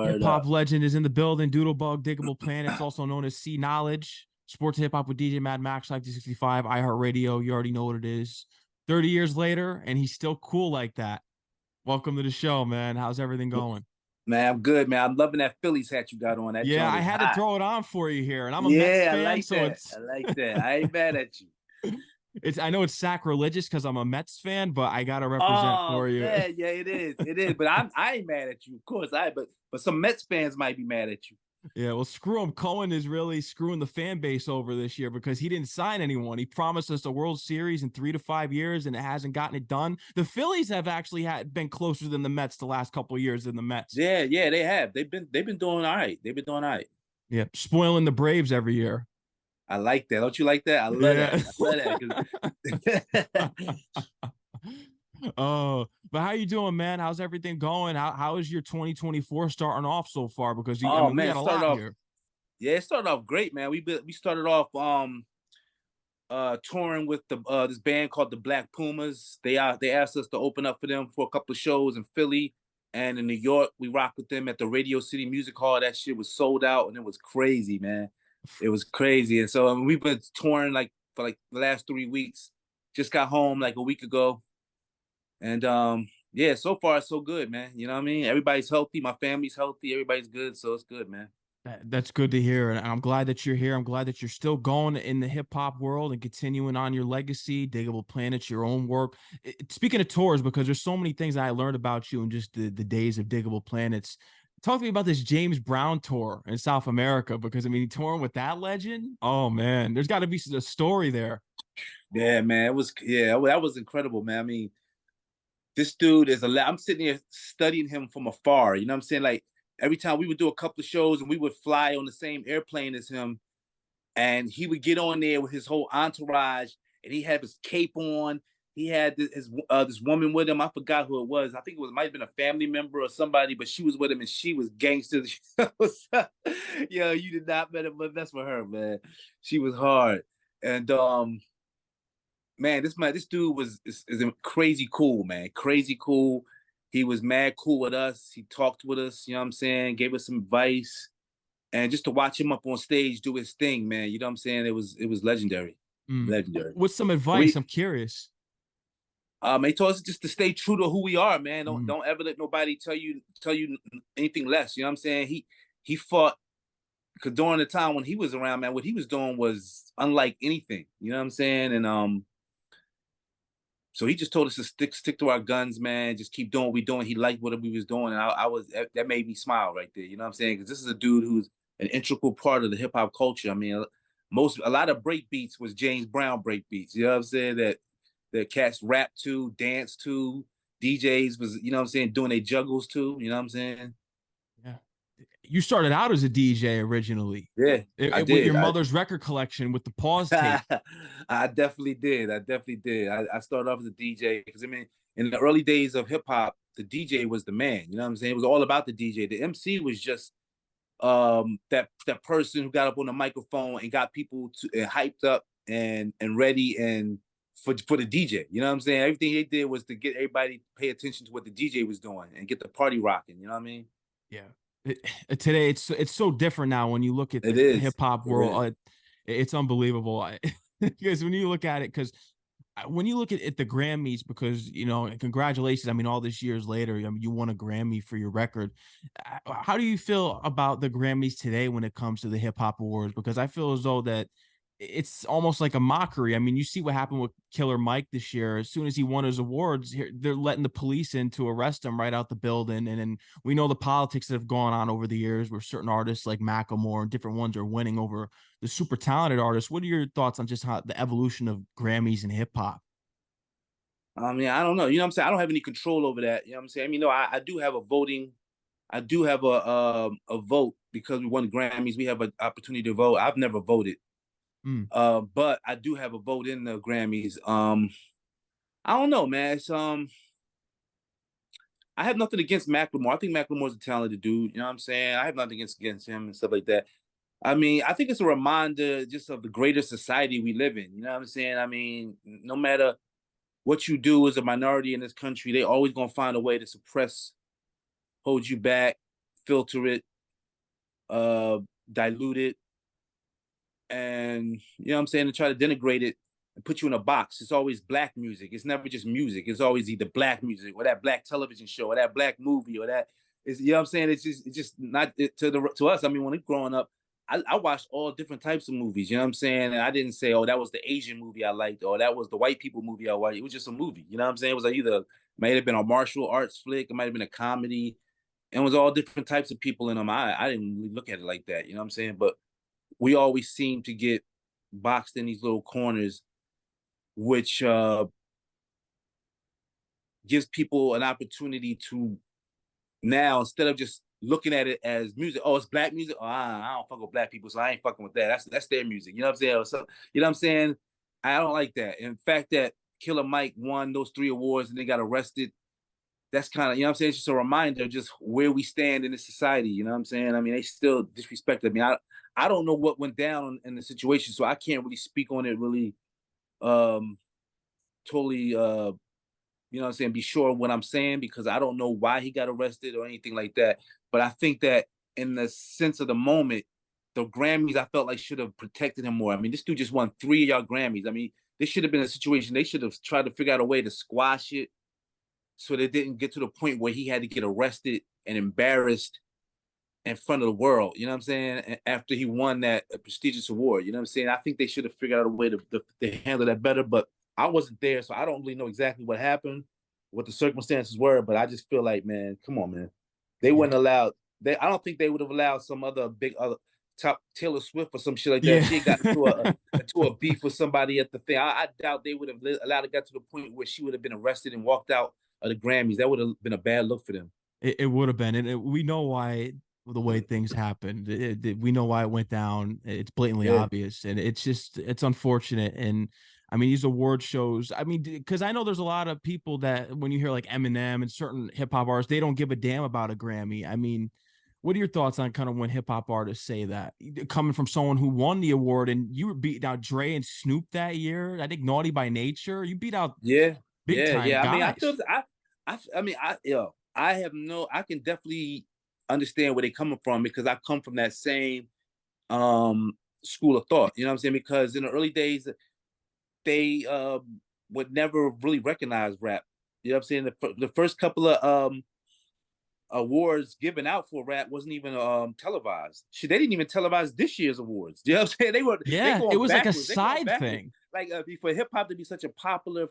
Hip Word hop up. legend is in the building. Doodlebug, Digable Planets, also known as Cee Knowledge. Sports hip hop with DJ Mad Max, Like 65, iHeartRadio. You already know what it is. 30 years later, and he's still cool like that. Welcome to the show, man. How's everything going? Man, I'm good, man. I'm loving that Phillies hat you got on. That Yeah, joint I is had to hot. throw it on for you here, and I'm a Mets Yeah, I fan, like so that. I like that. I ain't mad at you. it's I know it's sacrilegious because I'm a Mets fan, but I gotta represent Oh for you. man, yeah, it is. It is. But I ain't mad at you, of course. But some Mets fans might be mad at you. Yeah, well, screw him. Cohen is really screwing the fan base over this year because he didn't sign anyone. He promised us a World Series in 3 to 5 years, and it hasn't gotten it done. The Phillies have actually been closer than the Mets the last couple of years than the Mets. Yeah, yeah, they have. They've been doing all right. They've been doing all right. Yeah, spoiling the Braves every year. I like that. Don't you like that? I love that. Yeah. I love that. 'Cause Oh, but how you doing, man? How's everything going? How is your 2024 starting off so far? Because I oh mean, we man, got it a started lot off. here. Yeah, it started off great, man. We started off touring with the this band called the Black Pumas. They asked us to open up for them for a couple of shows in Philly and in New York. We rocked with them at the Radio City Music Hall. That shit was sold out and it was crazy, man. It was crazy. And so we've been touring like for like the last 3 weeks. Just got home like a week ago. And yeah, so far so good, man. You know what I mean? Everybody's healthy, my family's healthy, everybody's good, so it's good, man. That's good to hear. And I'm glad that you're here. I'm glad that you're still going in the hip hop world and continuing on your legacy, Digable Planets, your own work. Speaking of tours, because there's so many things I learned about you in just the days of Digable Planets. Talk to me about this James Brown tour in South America, because I mean, touring with that legend. Oh man, there's got to be a story there. Yeah, man. It was that was incredible, man. I mean, this dude is I'm sitting here studying him from afar. You know what I'm saying? Like every time we would do a couple of shows and we would fly on the same airplane as him, and he would get on there with his whole entourage, and he had his cape on. He had this woman with him. I forgot who it was. I think might have been a family member or somebody, but she was with him and she was gangster. Yo, you did not mess with her, man. She was hard, and man, this dude is crazy cool, man. Crazy cool. He was mad cool with us. He talked with us, you know what I'm saying? Gave us some advice. And just to watch him up on stage do his thing, man, you know what I'm saying? It was legendary. Mm. Legendary. What's some advice? We I'm curious. he told us just to stay true to who we are, man. Don't Mm. don't ever let nobody tell you anything less. You know what I'm saying? He fought because during the time when he was around, man, what he was doing was unlike anything. You know what I'm saying? And so he just told us to stick to our guns, man. Just keep doing what we doing. He liked what we was doing, and I was that made me smile right there. You know what I'm saying? Because this is a dude who's an integral part of the hip hop culture. I mean, a lot of break beats was James Brown break beats. You know what I'm saying? That cats rap to, dance to, DJs was you know what I'm saying doing their juggles too. You know what I'm saying? Yeah. You started out as a DJ originally Yeah, I with your did. mother's record collection with the pause tape. I definitely did. I definitely did. I started off as a DJ because I mean, in the early days of hip hop, the DJ was the man. You know what I'm saying? It was all about the DJ. The MC was just that person who got up on the microphone and got people hyped up and ready and for the DJ. You know what I'm saying? Everything they did was to get everybody to pay attention to what the DJ was doing and get the party rocking. You know what I mean? Yeah. Today it's so different now when you look at It the is. hip hop It is. world. It's unbelievable. Because when you look at it, because when you look at the Grammys, because congratulations. I mean, all this years later, I mean, you won a Grammy for your record. How do you feel about the Grammys today when it comes to the hip hop awards? Because I feel as though that it's almost like a mockery. I mean, you see what happened with Killer Mike this year. As soon as he won his awards, they're letting the police in to arrest him right out the building. And then we know the politics that have gone on over the years where certain artists like Macklemore and different ones are winning over the super talented artists. What are your thoughts on just how the evolution of Grammys and hip hop? I mean, I don't know. You know what I'm saying? I don't have any control over that. You know what I'm saying? I mean, no, I do have a voting. I do have a vote because we won Grammys. We have an opportunity to vote. I've never voted, Mm. but I do have a vote in the Grammys. I don't know, man. I have nothing against Macklemore. I think Macklemore's a talented dude. You know what I'm saying? I have nothing against him and stuff like that. I mean, I think it's a reminder just of the greater society we live in. You know what I'm saying? I mean, no matter what you do as a minority in this country, they always gonna find a way to suppress, hold you back, filter it, dilute it, and you know what I'm saying, to try to denigrate it and put you in a box. It's always black music. It's never just music. It's always either black music or that black television show or that black movie or that is, you know what I'm saying? It's just not to us. I mean, when we growing up, I watched all different types of movies. You know what I'm saying? And I didn't say, oh, that was the Asian movie I liked, or that was the white people movie I liked. It was just a movie. You know what I'm saying? It was like either might have been a martial arts flick, it might have been a comedy, and it was all different types of people in them. I didn't really look at it like that. You know what I'm saying? But we always seem to get boxed in these little corners, which gives people an opportunity to now, instead of just looking at it as music, oh, it's black music. Oh, I don't fuck with black people, so I ain't fucking with that. That's their music. You know what I'm saying? So, you know what I'm saying? I don't like that. In fact, that Killer Mike won those 3 awards and they got arrested. That's kind of, you know what I'm saying? It's just a reminder of just where we stand in this society. You know what I'm saying? I mean, they still disrespect. I mean, I don't know what went down in the situation, so I can't really speak on it really um totally you know what I'm saying, be sure of what I'm saying, because I don't know why he got arrested or anything like that. But I think that in the sense of the moment, the Grammys, I felt like should have protected him more. I mean, this dude just won 3 of y'all Grammys. I mean, this should have been a situation, they should have tried to figure out a way to squash it so that it didn't get to the point where he had to get arrested and embarrassed in front of the world. You know what I'm saying? After he won that prestigious award. You know what I'm saying? I think they should have figured out a way to handle that better. But I wasn't there, so I don't really know exactly what happened, what the circumstances were. But I just feel like, man, come on, man. They Yeah. wouldn't allow. I don't think they would have allowed some other big other top Taylor Swift or some shit like that. If Yeah. she had got into a beef with somebody at the thing, I doubt they would have allowed it, got to the point where she would have been arrested and walked out of the Grammys. That would have been a bad look for them. It would have been, and we know why the way things happened. We know why it went down. It's blatantly Yeah. obvious, and it's unfortunate. And I mean, these award shows. I mean, because I know there's a lot of people that when you hear like Eminem and certain hip hop artists, they don't give a damn about a Grammy. I mean, what are your thoughts on kind of when hip hop artists say that, coming from someone who won the award and you were beating out Dre and Snoop that year? I think Naughty by Nature, you beat out Yeah, big yeah, time yeah. I mean, I feel guys. I mean, I have no. I can definitely understand where they're coming from, because I come from that same school of thought. You know what I'm saying? Because in the early days, they would never really recognize rap. You know what I'm saying? The first couple of awards given out for rap wasn't even televised. Shit, they didn't even televise this year's awards. You know what I'm saying? They Yeah, it going was like a backwards. They going side backwards. thing. Like for hip hop to be such a popular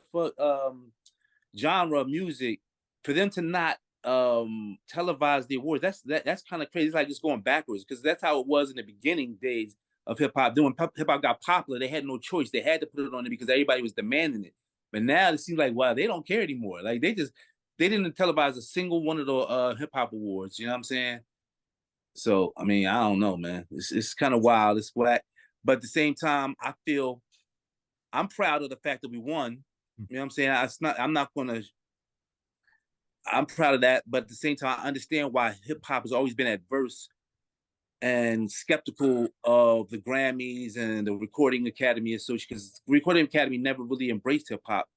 genre of music, for them to not televise the awards, that's kind of crazy. It's like it's going backwards, because that's how it was in the beginning days of hip hop. Then when hip hop got popular, they had no choice. They had to put it on it because everybody was demanding it. But now it seems like, wow, they don't care anymore. Like they didn't televise a single one of the hip hop awards. You know what I'm saying? So I mean, I don't know, man. It's kind of wild. It's whack. But at the same time, I feel I'm proud of the fact that we won. You know what I'm saying? It's not. I'm not gonna. I'm proud of that, but at the same time, I understand why hip hop has always been adverse and skeptical of the Grammys and the Recording Academy Association, because the Recording Academy never really embraced hip hop.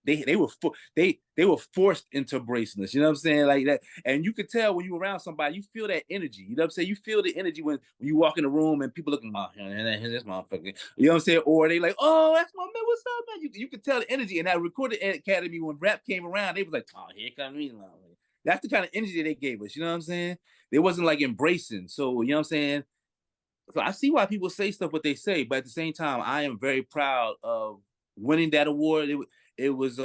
They were forced into embracing this. You know what I'm saying? Like that, and you could tell when you around somebody, you feel that energy. You know what I'm saying? You feel the energy when you walk in the room and people looking, oh, this motherfucker. You know what I'm saying? Or they like, oh, that's my man. What's up, man? You could tell the energy in that Recording Academy when rap came around. They was like, oh, here comes me. That's the kind of energy they gave us. You know what I'm saying? It wasn't like embracing. So you know what I'm saying? So I see why people say stuff what they say, but at the same time, I am very proud of winning that award. It was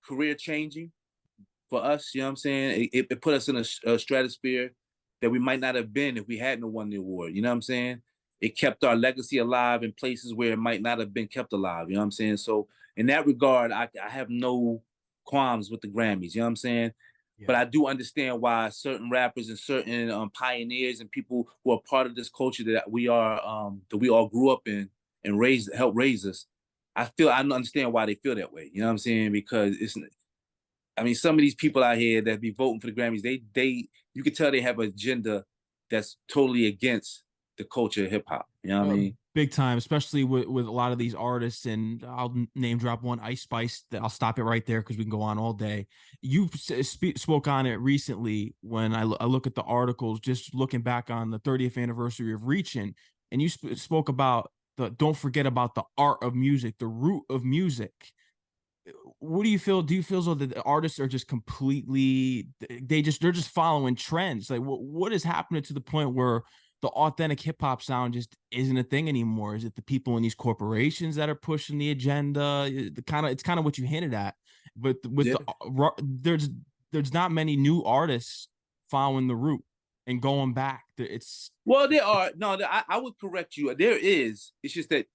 career changing for us. You know what I'm saying? It put us in a stratosphere that we might not have been if we hadn't won the award. You know what I'm saying? It kept our legacy alive in places where it might not have been kept alive. You know what I'm saying? So in that regard, I have no qualms with the Grammys. You know what I'm saying? But Yeah. I do understand why certain rappers and certain pioneers and people who are part of this culture that we all grew up in and helped raise us. I understand why they feel that way. You know what I'm saying? Because I mean, some of these people out here that be voting for the Grammys, you could tell they have an agenda that's totally against the culture of hip hop. You know what I mean? Big time, especially with a lot of these artists. And I'll name drop one, Ice Spice. That I'll stop it right there because we can go on all day. You spoke on it recently when I look at the articles, just looking back on the 30th anniversary of Reaching, and you spoke about the don't forget about the art of music, the root of music. What do you feel? Do you feel as though the artists are just completely they're just following trends? Like what is happening to the point where the authentic hip hop sound just isn't a thing anymore? Is it the people in these corporations that are pushing the agenda? It's kind of what you hinted at, but with Yeah. there's not many new artists following the root and going back. It's Well, there are no. I would correct you. There is. It's just that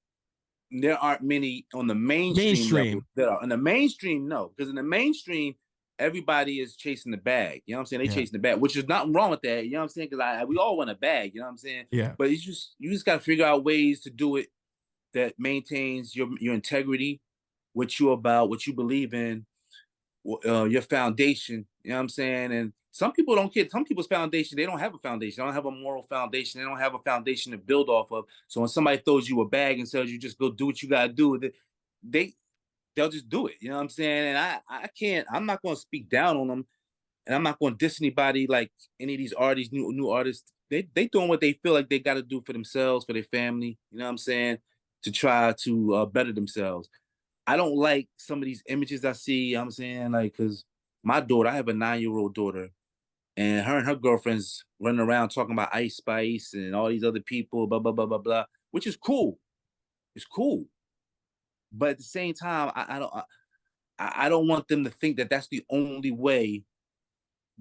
there aren't many on the mainstream level. There are on the mainstream, no, because in the mainstream, everybody is chasing the bag. You know what I'm saying? They chasing the bag, which is nothing wrong with that. You know what I'm saying? Because we all want a bag. You know what I'm saying? Yeah. But you just got to figure out ways to do it that maintains your integrity, what you about, what you believe in, your foundation. You know what I'm saying? And some people don't care. Some people's foundation, they don't have a foundation. They don't have a moral foundation. They don't have a foundation to build off of. So when somebody throws you a bag and tells you just go do what you gotta do, they'll just do it. You know what I'm saying? And I can't. I'm not going to speak down on them, and I'm not going to diss anybody like any of these artists, new artists. They doing what they feel like they got to do for themselves, for their family. You know what I'm saying? To try to better themselves. I don't like some of these images I see. You know what I'm saying, like, because my daughter, I have a 9-year-old daughter, and her girlfriends running around talking about Ice Spice and all these other people, blah blah blah blah blah, which is cool. It's cool, but at the same time, I don't want them to think that that's the only way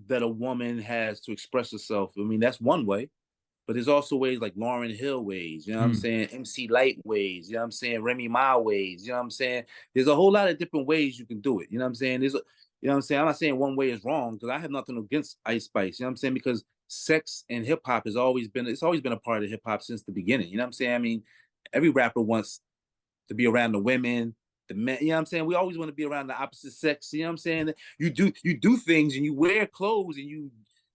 that a woman has to express herself. I mean, that's one way, but there's also ways like Lauren Hill ways, you know what I'm saying? MC Light ways, you know what I'm saying? Remy Ma ways, you know what I'm saying? There's a whole lot of different ways you can do it, you know what I'm saying? You know what I'm saying? I'm not saying one way is wrong because I have nothing against Ice Spice, you know what I'm saying? Because sex and hip hop has always been a part of hip hop since the beginning, you know what I'm saying? I mean, every rapper wants to be around the women, the men, you know what I'm saying? We always want to be around the opposite sex, you know what I'm saying? You do things and you wear clothes and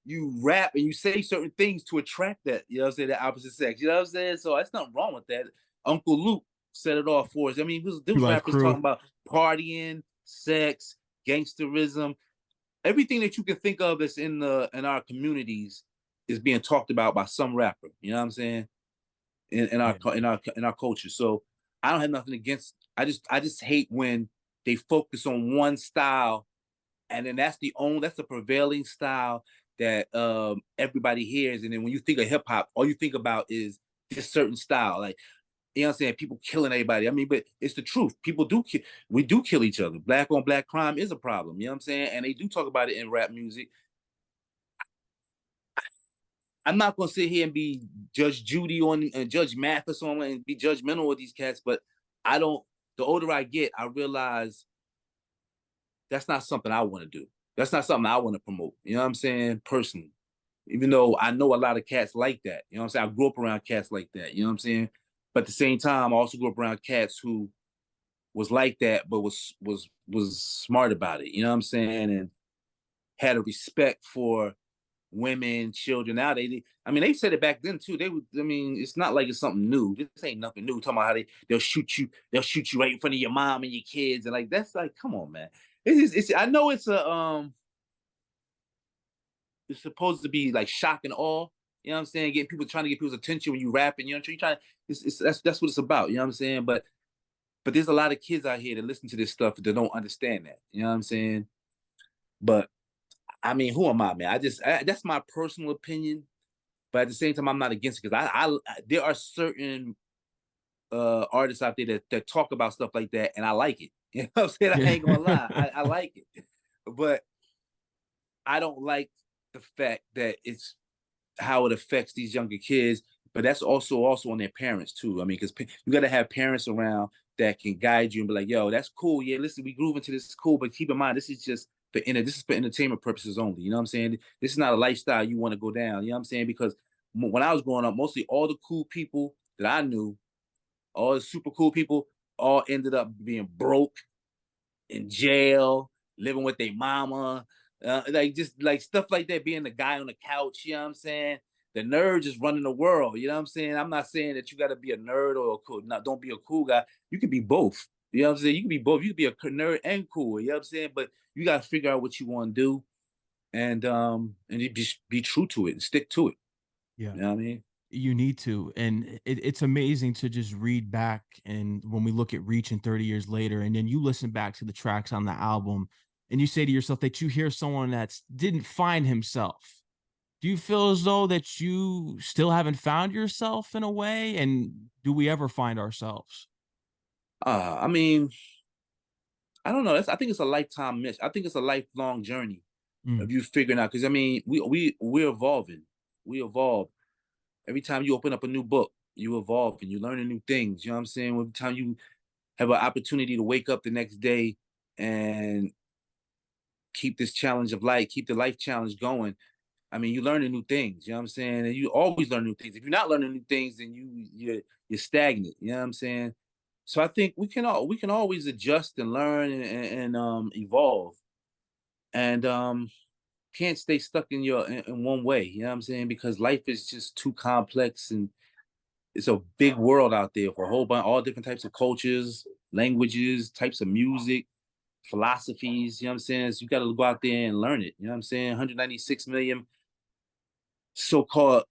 you rap and you say certain things to attract that, you know what I'm saying, the opposite sex. You know what I'm saying? So that's nothing wrong with that. Uncle Luke set it off for us. I mean, those rappers talking about partying, sex, gangsterism, everything that you can think of that's in our communities is being talked about by some rapper. You know what I'm saying? In our culture. So I don't have nothing against. I just hate when they focus on one style, and then that's the prevailing style that everybody hears. And then when you think of hip hop, all you think about is this certain style, like, you know what I'm saying? People killing everybody. I mean, but it's the truth. We do kill each other. Black on black crime is a problem. You know what I'm saying? And they do talk about it in rap music. I'm not gonna sit here and be Judge Judy on and Judge Mathis on and be judgmental of these cats, but I don't. The older I get, I realize that's not something I want to do. That's not something I want to promote. You know what I'm saying? Personally, even though I know a lot of cats like that. You know what I'm saying? I grew up around cats like that. You know what I'm saying? But at the same time, I also grew up around cats who was like that, but was smart about it. You know what I'm saying? And had a respect for women, children. Now I mean, they said it back then too. I mean, it's not like it's something new. This ain't nothing new. Talking about how they'll shoot you right in front of your mom and your kids, and like that's like, come on, man. I know it's supposed to be like shock and awe. You know what I'm saying? Trying to get people's attention when you rapping. You know, you trying. That's what it's about. You know what I'm saying? But there's a lot of kids out here that listen to this stuff that don't understand that. You know what I'm saying? But I mean, who am I, man? That's my personal opinion. But at the same time, I'm not against it because there are certain artists out there that talk about stuff like that, and I like it. You know what I'm saying? I ain't gonna lie, I like it, but I don't like the fact that it's how it affects these younger kids. But that's also on their parents too. I mean, because you got to have parents around that can guide you and be like, "Yo, that's cool. Yeah, listen, we groove into this. It's cool, but keep in mind, this is for entertainment purposes only. You know what I'm saying? This is not a lifestyle you want to go down. You know what I'm saying? Because when I was growing up, mostly all the cool people that I knew, all the super cool people, all ended up being broke, in jail, living with their mama, like just like stuff like that, being the guy on the couch. You know what I'm saying? the nerd just running the world. You know what I'm saying? I'm not saying that you got to be a nerd or a cool. Not don't be a cool guy. You can be both. You know what I'm saying? You can be both. You can be a nerd and cool. You know what I'm saying? But you got to figure out what you want to do, and you be true to it and stick to it. Yeah. You know what I mean? You need to. And it's amazing to just read back. And when we look at Reach and 30 years later, and then you listen back to the tracks on the album and you say to yourself that you hear someone that's didn't find himself. Do you feel as though that you still haven't found yourself in a way? And do we ever find ourselves? I mean, I don't know. I think it's a lifetime mission. I think it's a lifelong journey Mm. of you figuring out. Because I mean, we're evolving. We evolve every time you open up a new book. You evolve and you learning new things. You know what I'm saying? Every time you have an opportunity to wake up the next day and keep this challenge of life, keep the life challenge going. I mean, you learning new things. You know what I'm saying? And you always learn new things. If you're not learning new things, then you're stagnant. You know what I'm saying? So I think we can always adjust and learn and evolve, and can't stay stuck in one way. You know what I'm saying? Because life is just too complex, and it's a big world out there for a whole bunch, all different types of cultures, languages, types of music, philosophies. You know what I'm saying? So you got to go out there and learn it. You know what I'm saying? 196 million so-called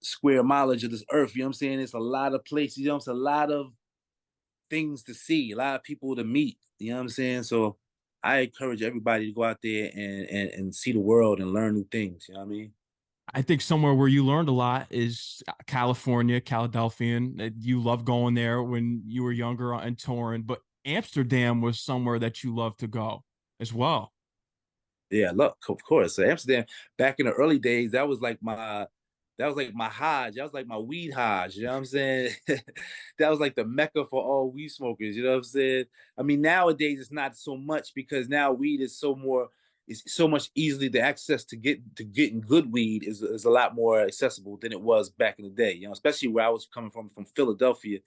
square mileage of this earth. You know what I'm saying? It's a lot of places. You know, it's a lot of things to see, a lot of people to meet. You know what I'm saying? So I encourage everybody to go out there and see the world and learn new things. You know what I mean? I think somewhere where you learned a lot is California, Philadelphian. You loved going there when you were younger and touring, but Amsterdam was somewhere that you loved to go as well. Yeah, look, of course. So Amsterdam, back in the early days, that was like my Hajj. That was like my weed Hajj. You know what I'm saying? That was like the mecca for all weed smokers. You know what I'm saying? I mean, nowadays it's not so much because now weed is it's so much easily the access to getting good weed is a lot more accessible than it was back in the day. You know, especially where I was coming from Philadelphia.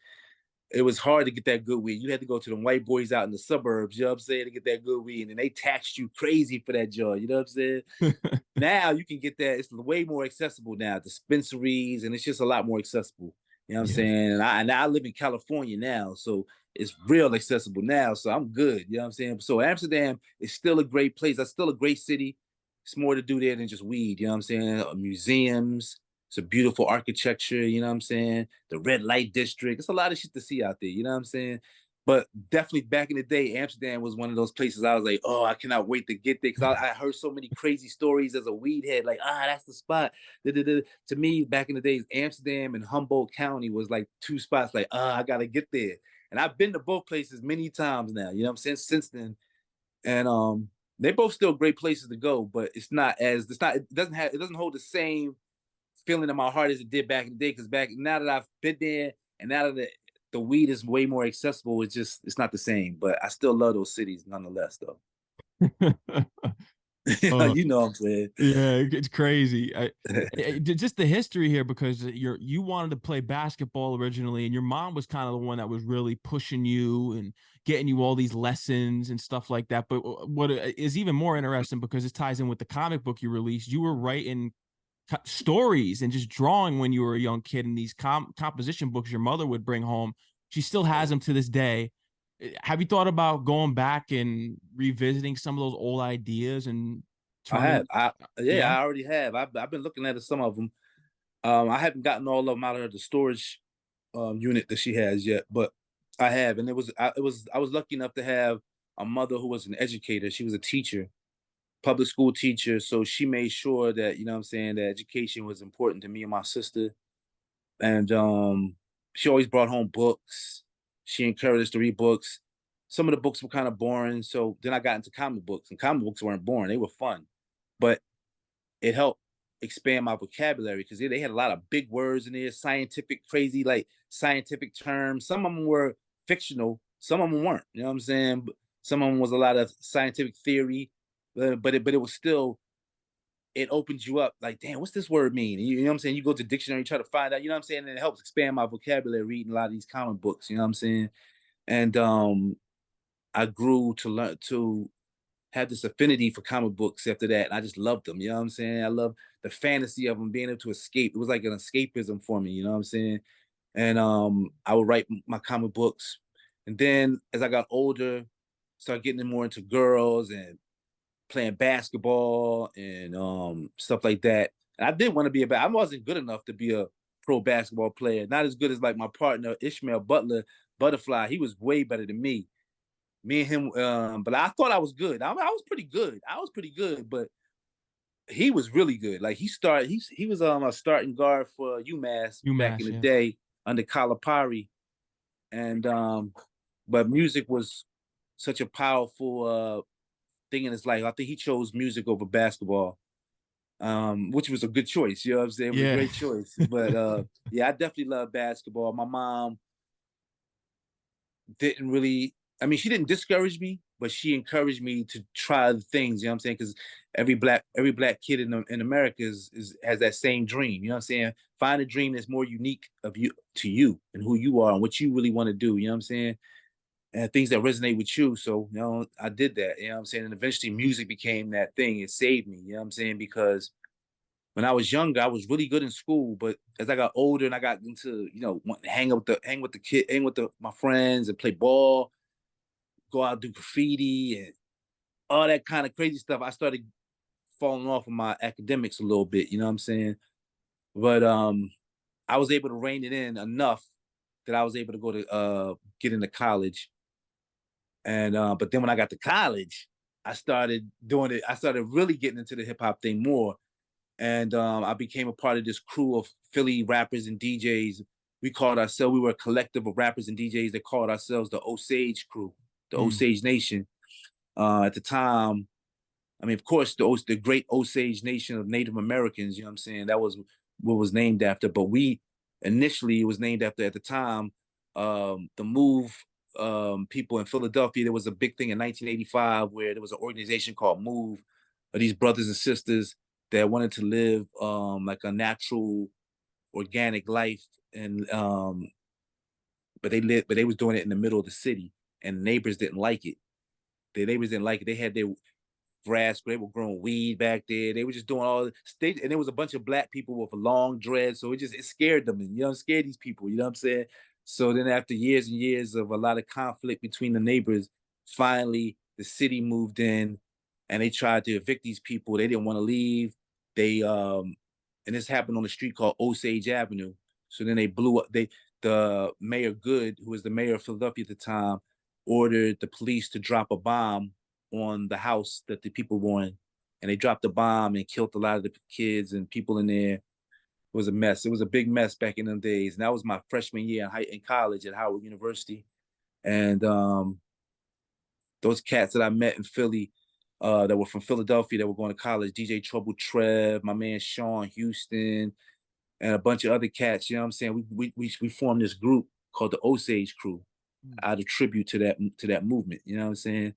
It was hard to get that good weed. You had to go to the white boys out in the suburbs, you know what I'm saying, to get that good weed. And they taxed you crazy for that joy. You know what I'm saying? Now you can get that. It's way more accessible now. Dispensaries, and it's just a lot more accessible. You know what I'm Yeah. saying? And I live in California now, so it's real accessible now. So I'm good. You know what I'm saying? So Amsterdam is still a great place. It's still a great city. It's more to do there than just weed. You know what I'm saying? Museums. It's a beautiful architecture. You know what I'm saying? The red light district. It's a lot of shit to see out there. You know what I'm saying? But definitely back in the day, Amsterdam was one of those places I was like, oh, I cannot wait to get there because I heard so many crazy stories as a weed head, like, that's the spot. Da-da-da. To me, back in the days, Amsterdam and Humboldt County was like two spots, like, I gotta get there. And I've been to both places many times now, you know what I'm saying, since then. And they both still great places to go, but it doesn't hold the same feeling in my heart as it did back in the day. Because back now that I've been there and now that the weed is way more accessible, it's not the same. But I still love those cities nonetheless, though. uh, You know what I'm saying? yeah, it's crazy. Just the history here because you wanted to play basketball originally, and your mom was kind of the one that was really pushing you and getting you all these lessons and stuff like that. But what is even more interesting because it ties in with the comic book you released, you were writing stories and just drawing when you were a young kid in these composition books your mother would bring home. She still has them to this day. Have you thought about going back and revisiting some of those old ideas and I have. turning? Yeah, Yeah. I already have. I've been looking at some of them. I haven't gotten all of them out of the storage unit that she has yet, but I have, and I was lucky enough to have a mother who was an educator. She was a teacher, public school teacher, so she made sure that you know what I'm saying that education was important to me and my sister, and she always brought home books. She encouraged us to read books. Some of the books were kind of boring, so then I got into comic books, and comic books weren't boring; they were fun, but it helped expand my vocabulary because they had a lot of big words in there, scientific, crazy, like scientific terms. Some of them were fictional, some of them weren't. You know what I'm saying? But some of them was a lot of scientific theory, but it was still it opens you up. Like, damn, what's this word mean? You know what I'm saying? You go to dictionary, you try to find out. You know what I'm saying? And it helps expand my vocabulary reading a lot of these comic books. You know what I'm saying? And I grew to learn to had this affinity for comic books after that. And I just loved them. You know what I'm saying? I love the fantasy of them, being able to escape. It was like an escapism for me. You know what I'm saying? And I would write my comic books. And then as I got older, started getting more into girls and playing basketball and stuff like that. And I did want to be I wasn't good enough to be a pro basketball player. Not as good as like my partner Ishmael Butterfly. He was way better than me. Me and him, but I thought I was good. I was pretty good. I was pretty good, but he was really good. Like he was a starting guard for UMass back in UMass, the yeah. day under Calipari. And but music was such a powerful thing in his life. I think he chose music over basketball, which was a good choice. You know what I'm saying? It was a Yeah. great choice. But yeah, I definitely love basketball. My mom didn't really, I mean, she didn't discourage me, but she encouraged me to try the things, you know what I'm saying? Because every black kid in America has that same dream. You know what I'm saying? Find a dream that's more unique of you to you and who you are and what you really want to do. You know what I'm saying? And things that resonate with you. So, you know, I did that. You know what I'm saying? And eventually music became that thing. It saved me. You know what I'm saying? Because when I was younger, I was really good in school, but as I got older and I got into, you know, wanting to hang with my friends and play ball, go out do graffiti and all that kind of crazy stuff, I started falling off of my academics a little bit. You know what I'm saying? But I was able to rein it in enough that I was able to go to get into college. And but then when I got to college, I started doing it. I started really getting into the hip hop thing more. And I became a part of this crew of Philly rappers and DJs. We were a collective of rappers and DJs that called ourselves the Osage crew, the Osage Nation. At the time, I mean, of course, the great Osage Nation of Native Americans, you know what I'm saying? That was what was named after. But initially, it was named after, at the time, the Move people in Philadelphia. There was a big thing in 1985 where there was an organization called Move, of these brothers and sisters that wanted to live like a natural, organic life. And but they was doing it in the middle of the city, and the neighbors didn't like it. The neighbors didn't like it. They had their grass, they were growing weed back there. They were just doing all stage, and there was a bunch of black people with long dreads. So it scared them, and it scared these people, you know what I'm saying? So then after years and years of a lot of conflict between the neighbors, finally the city moved in and they tried to evict these people. They didn't want to leave. They and this happened on a street called Osage Avenue. So then they blew up. The mayor Good, who was the mayor of Philadelphia at the time, ordered the police to drop a bomb on the house that the people were in. And they dropped the bomb and killed a lot of the kids and people in there. It was a mess. It was a big mess back in them days. And that was my freshman year in college at Howard University. And those cats that I met in Philly that were from Philadelphia that were going to college, DJ Trouble Trev, my man Sean Houston, and a bunch of other cats, you know what I'm saying? We formed this group called the Osage Crew out of tribute to that movement, you know what I'm saying?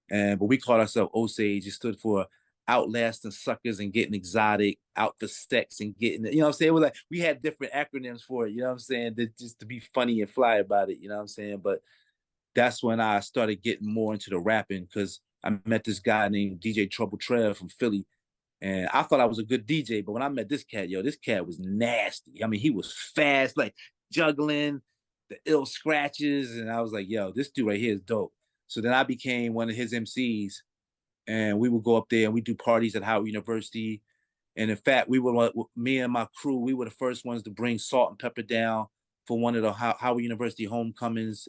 But we called ourselves Osage. It stood for outlasting suckers and getting exotic, out for sex and getting, you know what I'm saying? It was like we had different acronyms for it, you know what I'm saying? Just to be funny and fly about it, you know what I'm saying? But that's when I started getting more into the rapping, because I met this guy named DJ Trouble Trev from Philly. And I thought I was a good DJ, but when I met this cat, this cat was nasty. I mean, he was fast, like juggling, the ill scratches. And I was like, yo, this dude right here is dope. So then I became one of his MCs, and we would go up there and we do parties at Howard University. And in fact, me and my crew, we were the first ones to bring salt and pepper down for one of the Howard University homecomings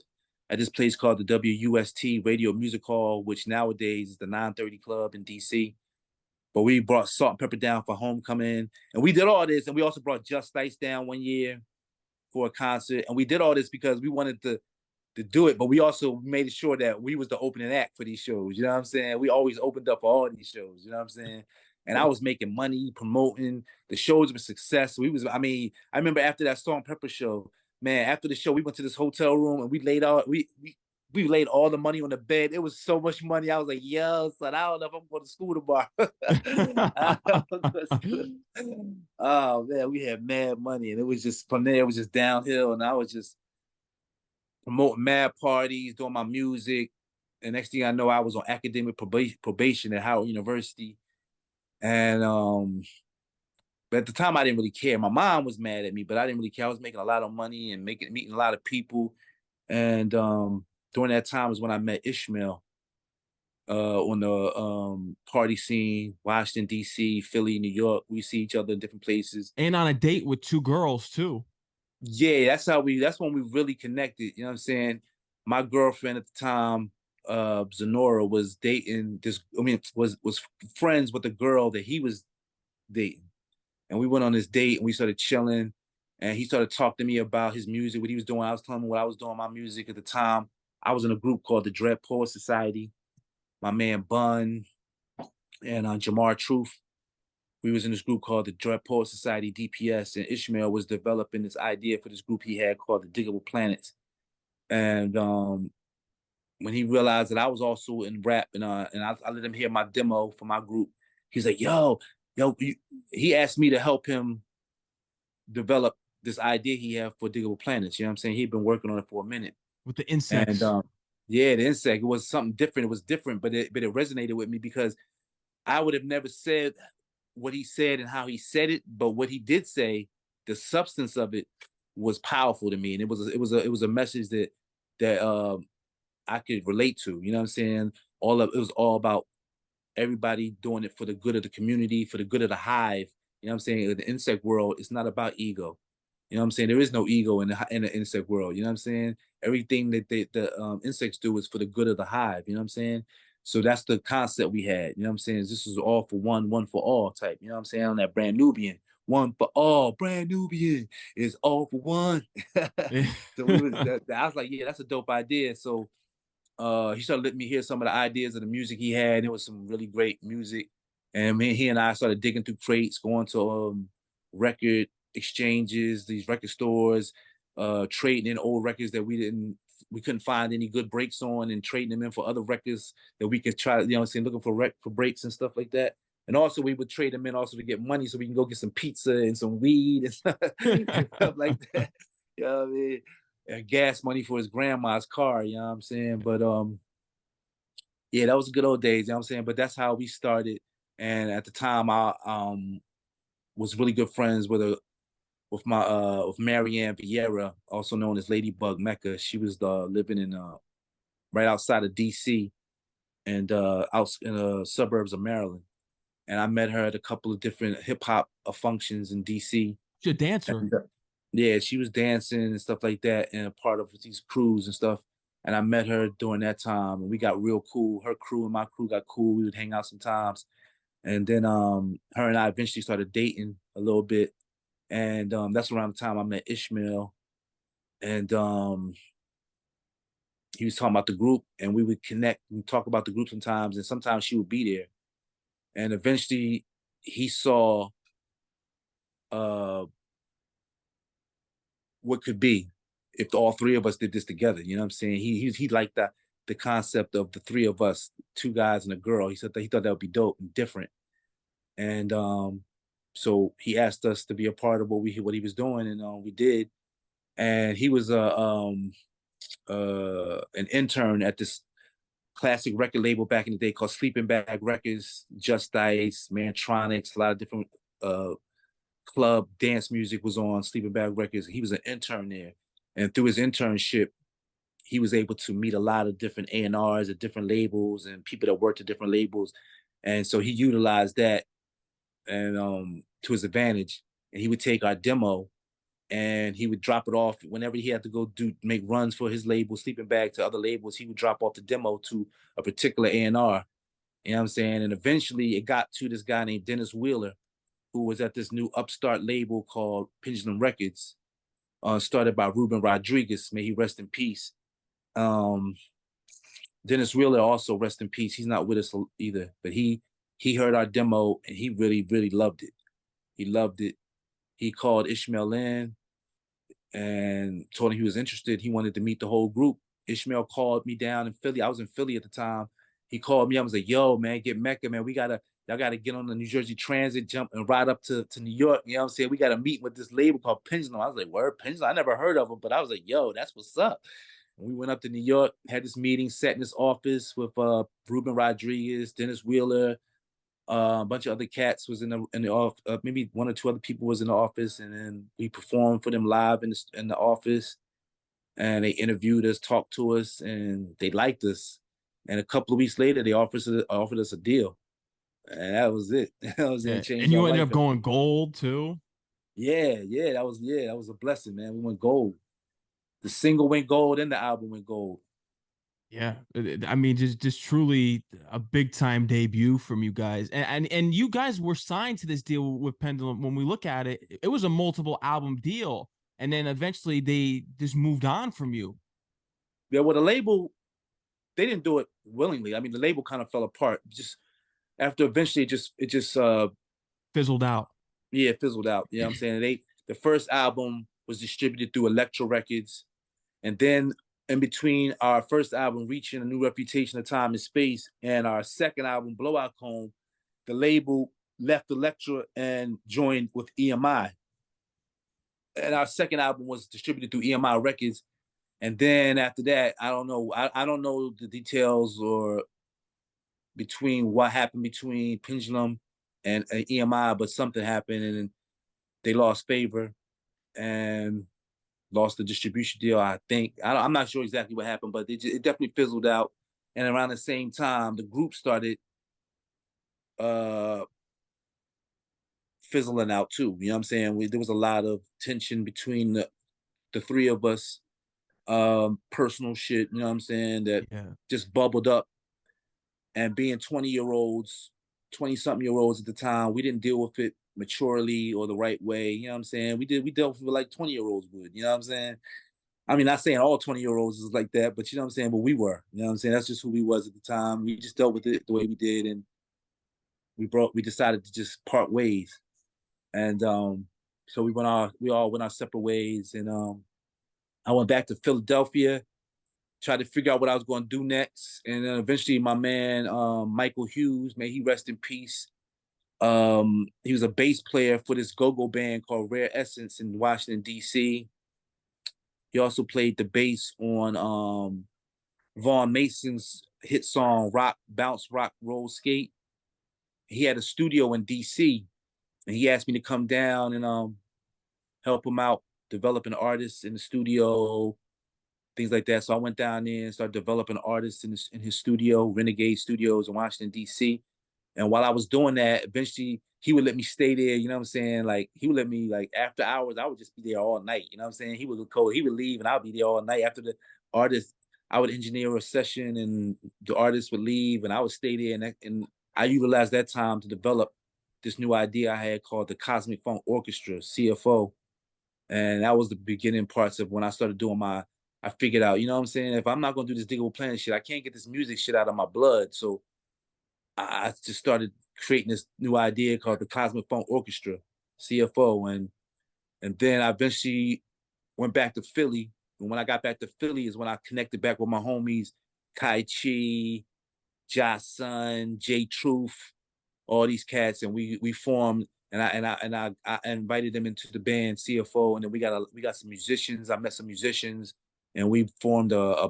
at this place called the WUST Radio Music Hall, which nowadays is the 930 Club in DC. But we brought salt and pepper down for homecoming, and we did all this. And we also brought Just Ice down one year for a concert. And we did all this because we wanted to do it, but we also made sure that we was the opening act for these shows. You know what I'm saying? We always opened up for all these shows. You know what I'm saying? And I was making money promoting the shows with success. I remember after that Salt and Pepper show, man, after the show, we went to this hotel room and we laid all the money on the bed. It was so much money. I was like, yo, son, I don't know if I'm going to school tomorrow. Oh man, we had mad money. And it was just, from there, it was just downhill. And I was just promoting mad parties, doing my music. And next thing I know, I was on academic probation at Howard University. And but at the time, I didn't really care. My mom was mad at me, but I didn't really care. I was making a lot of money and meeting a lot of people. And during that time is when I met Ishmael on the party scene, Washington D.C., Philly, New York. We see each other in different places. And on a date with two girls too. Yeah, that's when we really connected. You know what I'm saying? My girlfriend at the time, Zenora, was dating this. I mean, was friends with the girl that he was dating. And we went on this date and we started chilling. And he started talking to me about his music, what he was doing. I was telling him what I was doing, my music at the time. I was in a group called the Dread Poet Society. My man Bun and Jamar Truth. We was in this group called the Dread Poet Society, DPS, and Ishmael was developing this idea for this group he had called the Digable Planets. And when he realized that I was also in rap and I let him hear my demo for my group, he's like, yo, he asked me to help him develop this idea he had for Digable Planets. You know what I'm saying? He'd been working on it for a minute. With the And insects. yeah, the insect, it was something different. It was different, but it resonated with me because I would have never said what he said and how he said it, but what he did say, the substance of it was powerful to me. And it was a message that I could relate to. You know what I'm saying? It was all about everybody doing it for the good of the community, for the good of the hive. You know what I'm saying? In the insect world, it's not about ego. You know what I'm saying? There is no ego in the insect world. You know what I'm saying? Everything that the insects do is for the good of the hive. You know what I'm saying? So that's the concept we had. You know what I'm saying? This is all for one for all type. You know what I'm saying? On that brand Nubian, one for all, brand Nubian is all for one. So I was like, yeah, that's a dope idea. So he started letting me hear some of the ideas of the music he had. And it was some really great music. And he and I started digging through crates, going to record exchanges, these record stores, trading in old records that we couldn't find any good breaks on, and trading them in for other records that we could try, you know what I'm saying, looking for breaks and stuff like that. And also we would trade them in also to get money so we can go get some pizza and some weed and stuff like that. You know what I mean? Gas money for his grandma's car, you know what I'm saying? But yeah, that was good old days, you know what I'm saying? But that's how we started. And at the time I was really good friends with my with Marianne Vieira, also known as Ladybug Mecca. She was living in right outside of DC and out in the suburbs of Maryland. And I met her at a couple of different hip hop functions in DC. She's a dancer. And, yeah, she was dancing and stuff like that, and a part of these crews and stuff. And I met her during that time, and we got real cool. Her crew and my crew got cool. We would hang out sometimes, and then her and I eventually started dating a little bit, and that's around the time I met Ishmael, and he was talking about the group, and we would connect and talk about the group sometimes, and sometimes she would be there, and eventually he saw uh what could be if all three of us did this together. You know what I'm saying? He liked the concept of the three of us, two guys and a girl. He said that he thought that would be dope and different. And so he asked us to be a part of what he was doing, and we did. And he was an intern at this classic record label back in the day called Sleeping Bag Records, Just Ice, Mantronics, a lot of different club dance music was on Sleeping Bag Records. He was an intern there, and through his internship, he was able to meet a lot of different A&Rs at different labels and people that worked at different labels, and so he utilized that and to his advantage. And he would take our demo and he would drop it off whenever he had to go make runs for his label, Sleeping Bag, to other labels. He would drop off the demo to a particular A&R. You know what I'm saying? And eventually it got to this guy named Dennis Wheeler, who was at this new upstart label called Pendulum Records, started by Ruben Rodriguez. May he rest in peace. Um, Dennis Wheeler also rest in peace. He's not with us either, but he heard our demo and he really, really loved it. He loved it. He called Ishmael in and told him he was interested. He wanted to meet the whole group. Ishmael called me down in Philly. I was in Philly at the time. He called me. I was like, yo, man, get Mecca, man. Y'all gotta get on the New Jersey Transit, jump and ride up to New York. You know what I'm saying? We gotta meet with this label called Pendulum. I was like, word, Pendulum? I never heard of them, but I was like, yo, that's what's up. We went up to New York, had this meeting, sat in this office with Ruben Rodriguez, Dennis Wheeler, a bunch of other cats was in the office. Maybe one or two other people was in the office, and then we performed for them live in the office. And they interviewed us, talked to us, and they liked us. And a couple of weeks later, they offered us a deal, and that was it. That was it. Yeah. It And changed our you ended life. up going gold too. Yeah, that was a blessing, man. We went gold. The single went gold, and the album went gold. Yeah, I mean, just truly a big time debut from you guys, and you guys were signed to this deal with Pendulum. When we look at it, it was a multiple album deal, and then eventually they just moved on from you. Yeah, well, the label, they didn't do it willingly. I mean, the label kind of fell apart just after eventually it just Fizzled out. yeah, it fizzled out. You know what I'm saying? The first album was distributed through Elektra Records, and then in between our first album, Reaching a New Reputation of Time and Space, and our second album, Blowout Comb, the label left Elektra and joined with EMI. And our second album was distributed through EMI Records. And then after that, I don't know. I don't know the details or between what happened between Pendulum and EMI, but something happened and they lost favor and lost the distribution deal. I think I'm not sure exactly what happened, but it definitely fizzled out. And around the same time, the group started uh, fizzling out too. You know what I'm saying? There was a lot of tension between the three of us, personal shit. You know what I'm saying? That Yeah, just bubbled up. And being 20-year-olds, 20-something-year-olds at the time, we didn't deal with it maturely or the right way. You know what I'm saying? We dealt with it like 20-year-olds would. You know what I'm saying? I mean, not saying all 20-year-olds is like that, but you know what I'm saying? But we were. You know what I'm saying? That's just who we was at the time. We just dealt with it the way we did, and we decided to just part ways. And so we all went our separate ways. And I went back to Philadelphia, tried to figure out what I was going to do next. And then eventually my man, Michael Hughes, may he rest in peace. He was a bass player for this go-go band called Rare Essence in Washington, D.C. He also played the bass on Vaughn Mason's hit song Rock, Bounce, Rock, Roll, Skate. He had a studio in DC, and he asked me to come down and help him out, developing artists in the studio, things like that. So I went down there and started developing artists in his studio, Renegade Studios in Washington, D.C. And while I was doing that, eventually he would let me stay there. You know what I'm saying? Like he would let me like after hours, I would just be there all night. You know what I'm saying? He would go, he would leave, and I'd be there all night. After the artist, I would engineer a session, and the artist would leave, and I would stay there. And I utilized that time to develop this new idea I had called the Cosmic Funk Orchestra (CFO), and that was the beginning parts of when I started doing my. I figured out, you know what I'm saying? If I'm not gonna do this Digable Planet shit, I can't get this music shit out of my blood. So I just started creating this new idea called the Cosmic Funk Orchestra, CFO, and then I eventually went back to Philly. And when I got back to Philly is when I connected back with my homies, Kai Chi, Josh Sun, Jay Truth, all these cats, and we formed. And I invited them into the band CFO, and then we got some musicians. I met some musicians, and we formed a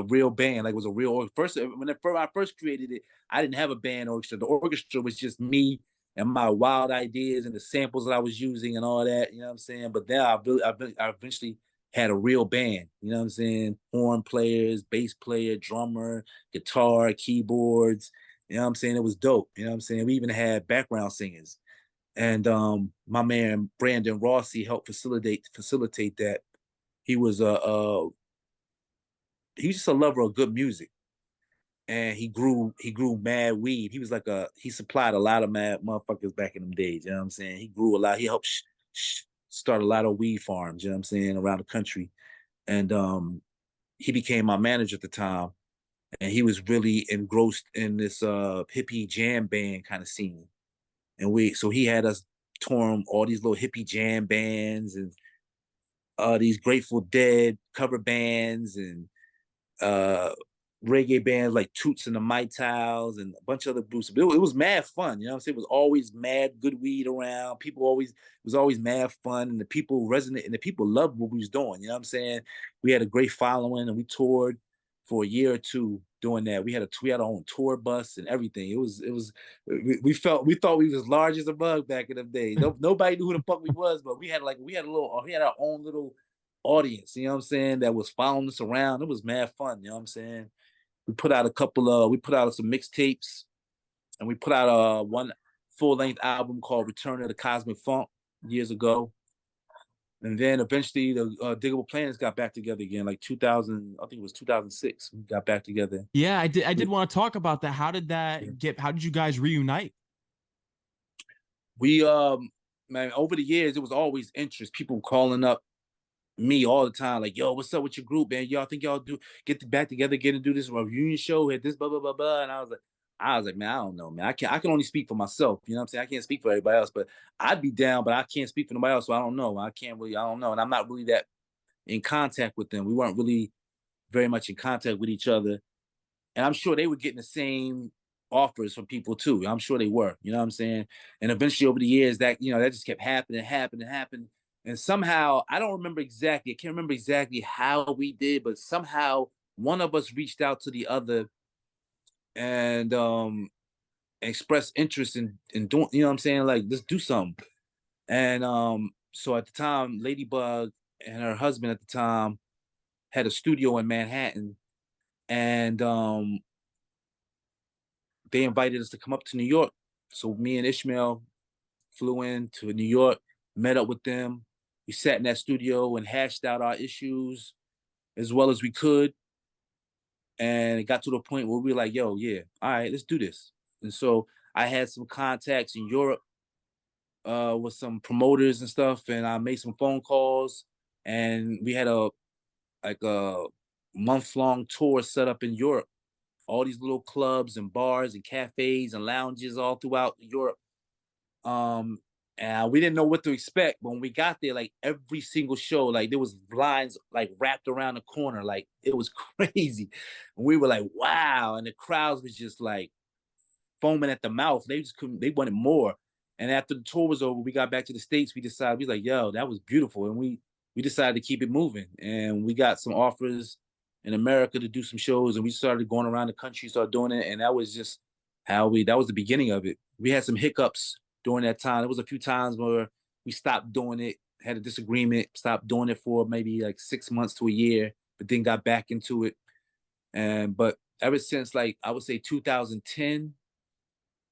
real band. Like it was a real first when I first created it, I didn't have a band orchestra. The orchestra was just me and my wild ideas and the samples that I was using and all that. You know what I'm saying? But then I eventually had a real band. You know what I'm saying? Horn players, bass player, drummer, guitar, keyboards. You know what I'm saying? It was dope. You know what I'm saying? We even had background singers. And my man Brandon Rossi helped facilitate that. He was he was just a lover of good music, and he grew mad weed. He was like he supplied a lot of mad motherfuckers back in them days. You know what I'm saying? He grew a lot. He helped start a lot of weed farms. You know what I'm saying, around the country, and he became my manager at the time, and he was really engrossed in this hippie jam band kind of scene. And so he had us touring all these little hippie jam bands and these Grateful Dead cover bands and uh reggae bands like Toots and the Mitals and a bunch of other groups. But it was mad fun. You know what I'm saying? It was always mad good weed around. People always, it was always mad fun. And the people resonate and the people loved what we was doing. You know what I'm saying? We had a great following and we toured for a year or two doing that. We had our own tour bus and everything. We thought we was as large as a bug back in the day. Nobody knew who the fuck we was, but we had our own little audience, you know what I'm saying, that was following us around. It was mad fun, you know what I'm saying? We put out some mixtapes and we put out one full-length album called Return of the Cosmic Funk years ago. And then eventually the Digable Planets got back together again, like 2000, I think it was 2006. We got back together. Yeah, I did want to talk about that. How did that get, how did you guys reunite? We man, over the years, it was always interest. People calling up me all the time, like, yo, what's up with your group, man? Y'all think y'all back together, get to do this reunion show at this blah blah blah blah. And I was like, man, I don't know, man. I can only speak for myself. You know what I'm saying? I can't speak for everybody else, but I'd be down, but I can't speak for nobody else. So I don't know. I don't know. And I'm not really that in contact with them. We weren't really very much in contact with each other. And I'm sure they were getting the same offers from people too. I'm sure they were, you know what I'm saying? And eventually over the years that, that just kept happening. And somehow, I don't remember exactly, I can't remember exactly how we did, but somehow one of us reached out to the other and expressed interest in doing, you know what I'm saying? Like, let's do something. And so at the time, Ladybug and her husband at the time had a studio in Manhattan, and they invited us to come up to New York. So me and Ishmael flew in to New York, met up with them. We sat in that studio and hashed out our issues as well as we could. And it got to the point where we were like, yo, yeah, all right, let's do this. And so I had some contacts in Europe with some promoters and stuff, and I made some phone calls, and we had a month-long tour set up in Europe, all these little clubs and bars and cafes and lounges all throughout Europe. And we didn't know what to expect. But when we got there, like every single show, like there was lines like wrapped around the corner, like it was crazy. And we were like, wow. And the crowds was just like foaming at the mouth. They just couldn't, they wanted more. And after the tour was over, we got back to the States. We was like, yo, that was beautiful. And we decided to keep it moving. And we got some offers in America to do some shows. And we started going around the country, started doing it. And that was just that was the beginning of it. We had some hiccups during that time. There was a few times where we stopped doing it, had a disagreement, stopped doing it for maybe like 6 months to a year, but then got back into it. But ever since, like, I would say 2010,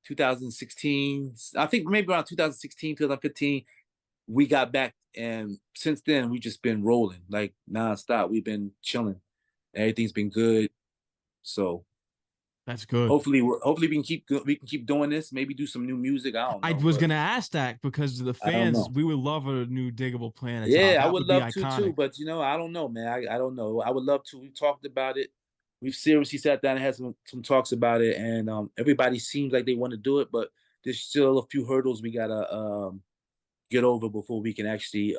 2016, I think maybe around 2016, 2015, we got back. And since then, we've just been rolling like nonstop. We've been chilling. Everything's been good. So That's good. hopefully we can keep doing this. Maybe do some new music. I don't I know, was but gonna ask that because the I don't fans, know. we would love a new Digable Planets. Yeah, I That would would be love to too, iconic. but I don't know, man. I don't know. I would love to. We talked about it. We've seriously sat down and had some talks about it, and everybody seems like they want to do it, but there's still a few hurdles we gotta get over before we can actually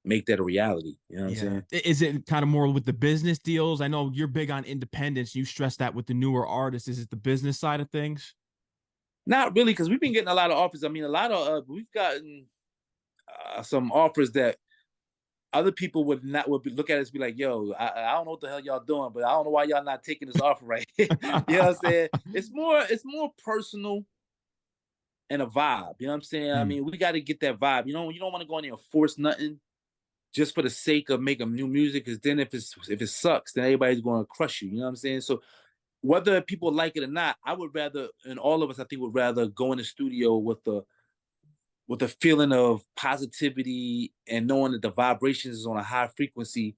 make that a reality. You know what I'm Yeah. saying? Is it kind of more with the business deals? I know you're big on independence. You stress that with the newer artists. Is it the business side of things? Not really, because we've been getting a lot of offers. I mean, a lot of we've gotten some offers that other people look at us and be like, yo, I don't know what the hell y'all doing, but I don't know why y'all not taking this offer right. You know what I'm saying? It's more personal and a vibe. You know what I'm saying? I Mm. mean, we got to get that vibe. You don't want to go in there and force nothing just for the sake of making new music. Because then if it sucks, then everybody's going to crush you. You know what I'm saying? So whether people like it or not, I would rather, and all of us, I think, would rather go in the studio with a feeling of positivity and knowing that the vibrations is on a high frequency,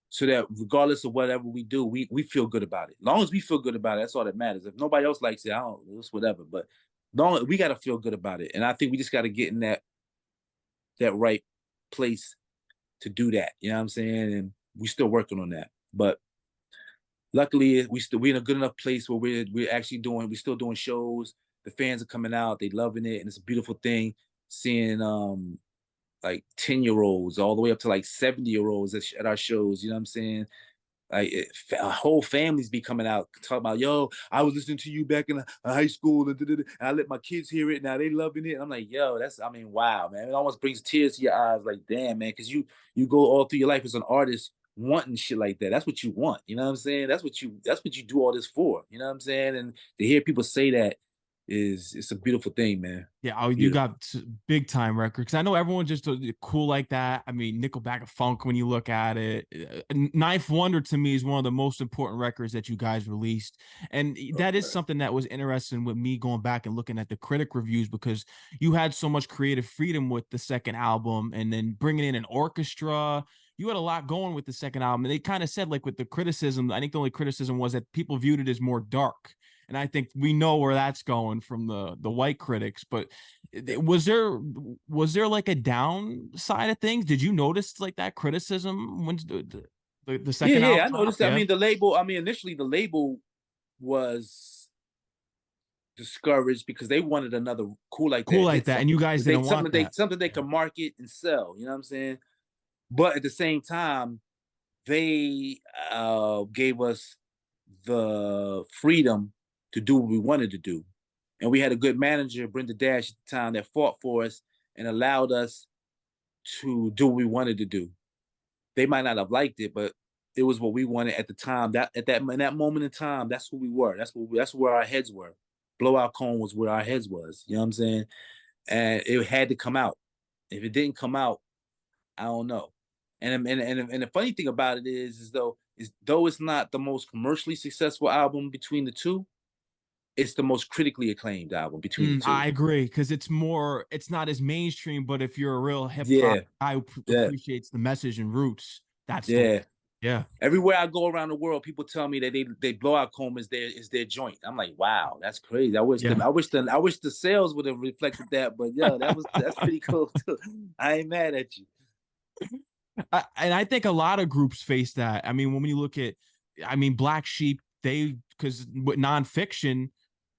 so that regardless of whatever we do, we feel good about it. As long as we feel good about it, that's all that matters. If nobody else likes it, I don't, it's whatever. But long, we got to feel good about it. And I think we just got to get in that right place to do that. You know what I'm saying? And we still working on that. But luckily, we're in a good enough place where we're still doing shows. The fans are coming out, they loving it, and it's a beautiful thing seeing like 10-year-olds all the way up to like 70-year-olds at our shows. You know what I'm saying? Like whole families be coming out talking about, yo, I was listening to you back in high school, and I let my kids hear it. Now they loving it. And I'm like, yo, I mean, wow, man. It almost brings tears to your eyes. Like, damn, man, because you go all through your life as an artist wanting shit like that. That's what you want. You know what I'm saying? That's what you do all this for. You know what I'm saying? And to hear people say that it's a beautiful thing, man. Yeah, oh, you Beautiful. got big time records. I know everyone's just cool like that. I mean, Nickelback and Funk, when you look at it, Ninth Wonder to me is one of the most important records that you guys released, and that is something that was interesting with me going back and looking at the critic reviews, because you had so much creative freedom with the second album, and then bringing in an orchestra. You had a lot going with the second album, and they kind of said, like, with the criticism, I think the only criticism was that people viewed it as more dark, and I think we know where that's going from the white critics. But was there like a downside of things? Did you notice like that criticism when the Yeah, second yeah, album I dropped? noticed. I Yeah, mean, the label. I mean, initially the label was discouraged because they wanted another cool like cool that like hit, that, and you guys they didn't want that. something they Yeah. could market and sell. You know what I'm saying? But at the same time, they gave us the freedom to do what we wanted to do, and we had a good manager, Brenda Dash, at the time, that fought for us and allowed us to do what we wanted to do. They might not have liked it, but it was what we wanted at the time. That at that in that moment in time, that's who we were. That's where our heads were. Blowout Cone was where our heads was. You know what I'm saying? And it had to come out. If it didn't come out, I don't know. And the funny thing about it is though it's not the most commercially successful album between the two, it's the most critically acclaimed album between the two. I agree, because it's not as mainstream, but if you're a real hip hop Yeah, guy who yeah, appreciates the message and roots, that's the one. yeah. Yeah, Everywhere I go around the world, people tell me that they Blowout Comb is their joint. I'm like, wow, that's crazy. yeah. I wish the sales would have reflected that, but yo, that's pretty cool too. I ain't mad at you. And I think a lot of groups face that. I mean, when you look at, I mean, Black Sheep, because with nonfiction,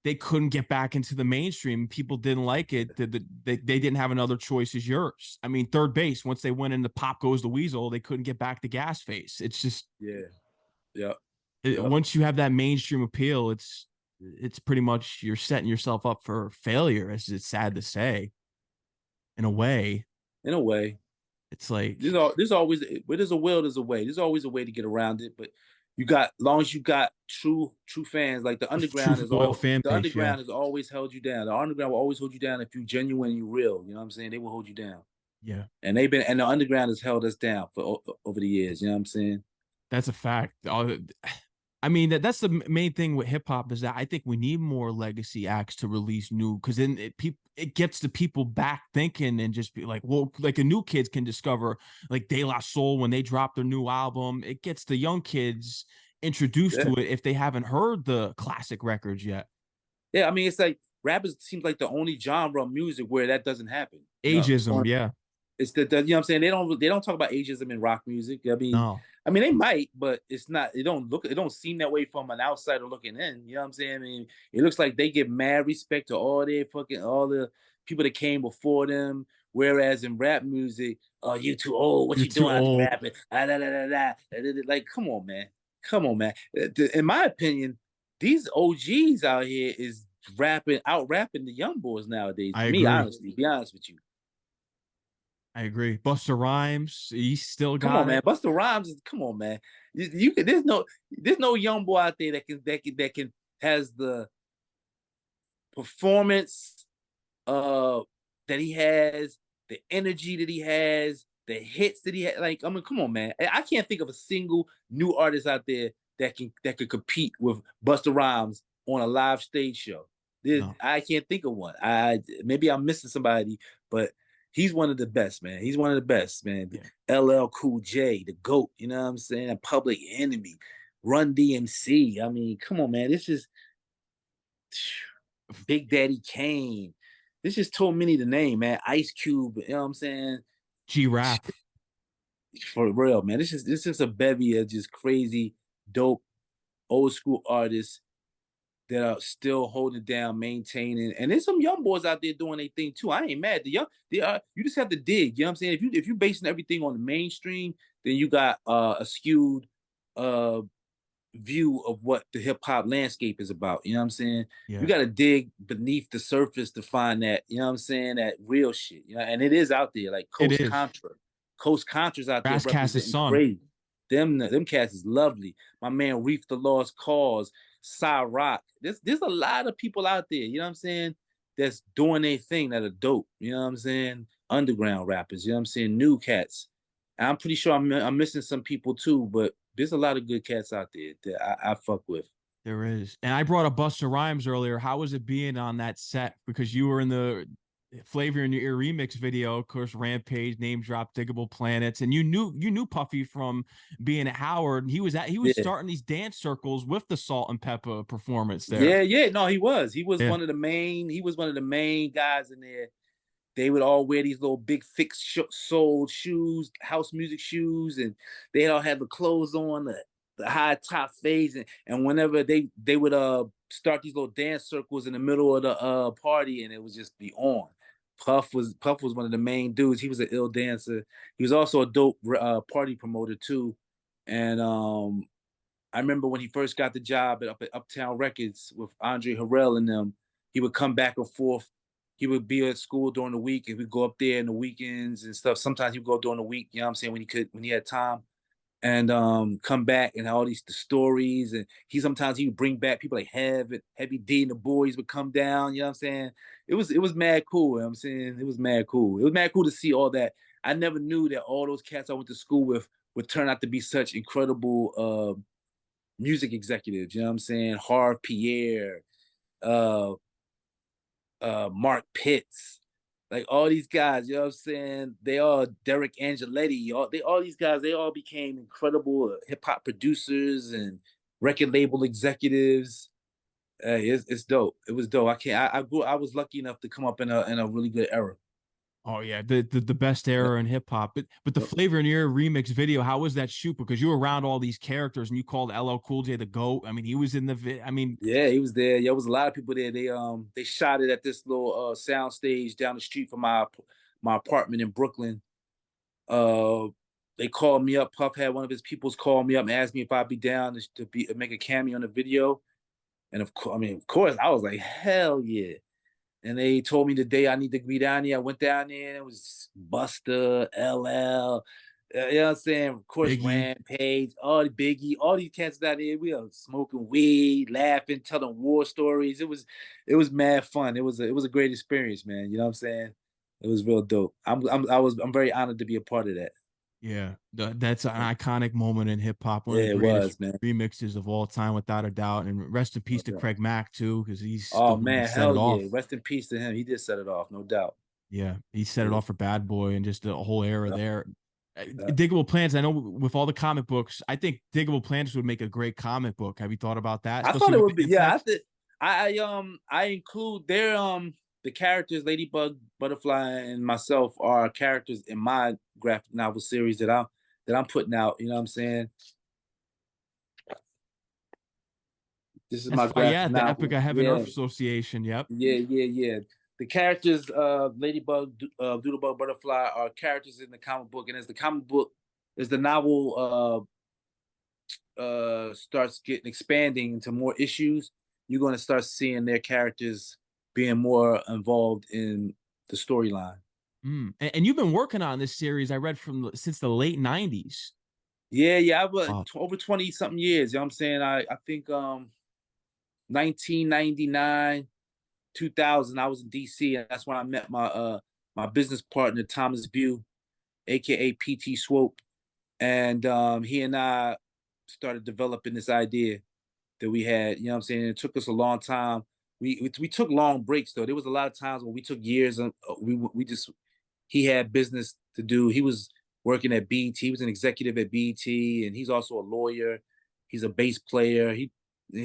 they couldn't get back into the mainstream. People didn't like it. They didn't have another choice as yours. I mean, Third Base, once they went into Pop Goes the Weasel, they couldn't get back to Gas Face. It's just, Yeah, yeah, yeah. once you have that mainstream appeal, it's pretty much you're setting yourself up for failure, as it's sad to say. In a way, In a way, it's like there's always where there's a will, there's a way. There's always a way to get around it, but as long as you got true fans, like a true loyal fan the base. Yeah, underground has always held you down. The underground will always hold you down if you genuine, you real. You know what I'm saying? They will hold you down. yeah. And the underground has held us down for over the years. You know what I'm saying? That's a fact. I mean, that's the main thing with hip hop, is that I think we need more legacy acts to release new, because then it gets the people back thinking and just be like, well, like a new kids can discover like De La Soul when they drop their new album. It gets the young kids introduced Yeah. to it if they haven't heard the classic records yet. Yeah. I mean, it's like rap seems like the only genre of music where that doesn't happen. You know, Ageism, yeah. it's the you know what I'm saying. They don't talk about ageism in rock music. No, I mean they might, but it's not. It don't seem that way from an outsider looking in. You know what I'm saying? I mean, it looks like they give mad respect to all the people that came before them. Whereas in rap music, oh, you too old. What you're you too doing out there old. rapping? Ah, da, da, da, da, like, come on, man. Come on, man. In my opinion, these OGs out here is out rapping the young boys nowadays. I To me, agree. honestly, be honest with you. I agree. Busta Rhymes, he still Come on, got man. it. Busta Rhymes is come on, man. There's no young boy out there that can has the performance that he has, the energy that he has, the hits that he had. Like, I mean, come on, man. I can't think of a single new artist out there that could compete with Busta Rhymes on a live stage show. No, I can't think of one. Maybe I'm missing somebody, but he's one of the best, man. He's one of the best, man. yeah. LL Cool J, the GOAT, you know what I'm saying? Public Enemy, Run DMC. I mean, come on, man. This is Big Daddy Kane. This is too many to name, man. Ice Cube, you know what I'm saying? G Rap. For real, man. This is a bevy of just crazy, dope, old school artists that are still holding down, maintaining. And there's some young boys out there doing their thing too. I ain't mad. They are. You just have to dig. You know what I'm saying? If you're basing everything on the mainstream, then you got a skewed uh view of what the hip hop landscape is about. You know what I'm saying? You Yeah, got to dig beneath the surface to find that, you know what I'm saying, that real shit. You know, and it is out there, like it is. Coast Contra's out there Razzcast's representing son. crazy. Them cats is lovely. My man Reef the Lost Cause, Cy Rock. There's a lot of people out there, you know what I'm saying, that's doing their thing that are dope. You know what I'm saying? Underground rappers, you know what I'm saying? New cats. And I'm pretty sure I'm missing some people too, but there's a lot of good cats out there that I fuck with. There is. And I brought up Busta Rhymes earlier. How was it being on that set? Because you were in the Flavor in Your Ear remix video, of course, Rampage, name drop, Digable Planets, and you knew Puffy from being at Howard. He was Yeah. starting these dance circles with the Salt and Pepper performance there. Yeah. No, he was. Yeah. He was one of the main guys in there. They would all wear these little big thick soled shoes, house music shoes, and they all had the clothes on, the high top fades, and whenever they would start these little dance circles in the middle of the party, and it would just be on. Puff was one of the main dudes. He was an ill dancer. He was also a dope party promoter too. And I remember when he first got the job at Uptown Records with Andre Harrell and them, he would come back and forth. He would be at school during the week and we'd go up there in the weekends and stuff. Sometimes he'd go during the week, you know what I'm saying, when he had time, and come back and all these the stories. And he would bring back people like Heavy D and the boys would come down, you know what I'm saying? It was mad cool, you know what I'm saying? It was mad cool. It was mad cool to see all that. I never knew that all those cats I went to school with would turn out to be such incredible music executives, you know what I'm saying? Harv Pierre, uh, Mark Pitts, like all these guys, you know what I'm saying? They all Derek Angeletti, all these guys, they all became incredible hip hop producers and record label executives. It's dope. It was dope. I was lucky enough to come up in a really good era. Oh yeah, the best era in hip hop. But the Flavor in Your remix video, how was that shoot? Because you were around all these characters and you called LL Cool J the GOAT. I mean, he was in the I mean, Yeah, he was there. Yeah, there was a lot of people there. They shot it at this little sound stage down the street from my apartment in Brooklyn. Uh, they called me up. Puff had one of his peoples call me up and asked me if I'd be down to make a cameo on the video. And of course, I was like, hell yeah. And they told me the day I need to be down there. I went down there and it was Buster, LL, you know what I'm saying? Of course, Biggie. Rampage, all the Biggie, all these cats down there. We were smoking weed, laughing, telling war stories. It was mad fun. It was a great experience, man. You know what I'm saying? It was real dope. I'm very honored to be a part of that. Yeah, that's an iconic moment in hip hop. One of the Yeah, it greatest was, man. remixes of all time, without a doubt. And rest in peace No to doubt. Craig Mack too, because he's the Oh one that man, set it hell yeah. off. Rest in peace to him. He did set it off, no doubt. Yeah, he set it Yeah. off for Bad Boy and just the whole era Yeah. there. Yeah. Digable Planets. I know with all the comic books, I think Digable Planets would make a great comic book. Have you thought about that, I thought especially it with would the be, yeah. I insects? think I include their the characters, Ladybug, Butterfly, and myself are characters in my graphic novel series that I'm putting out. You know what I'm saying? This is That's my fine. Yeah, graphic the Epic novel. I Heaven Yeah, Earth Association. Yep. yeah. The characters, Ladybug, Doodlebug, Butterfly, are characters in the comic book, and as the novel starts getting expanding into more issues, you're going to start seeing their characters being more involved in the storyline. And you've been working on this series. I read since the late '90s. Yeah. I've Wow. over 20 something years. You know what I'm saying? I think 1999, 2000, I was in DC, and that's when I met my business partner Thomas Bew, aka PT Swope, and he and I started developing this idea that we had. You know what I'm saying? It took us a long time. We took long breaks though. There was a lot of times when we took years and we just he had business to do. He was working at BT. He was an executive at BT, and he's also a lawyer. He's a bass player. He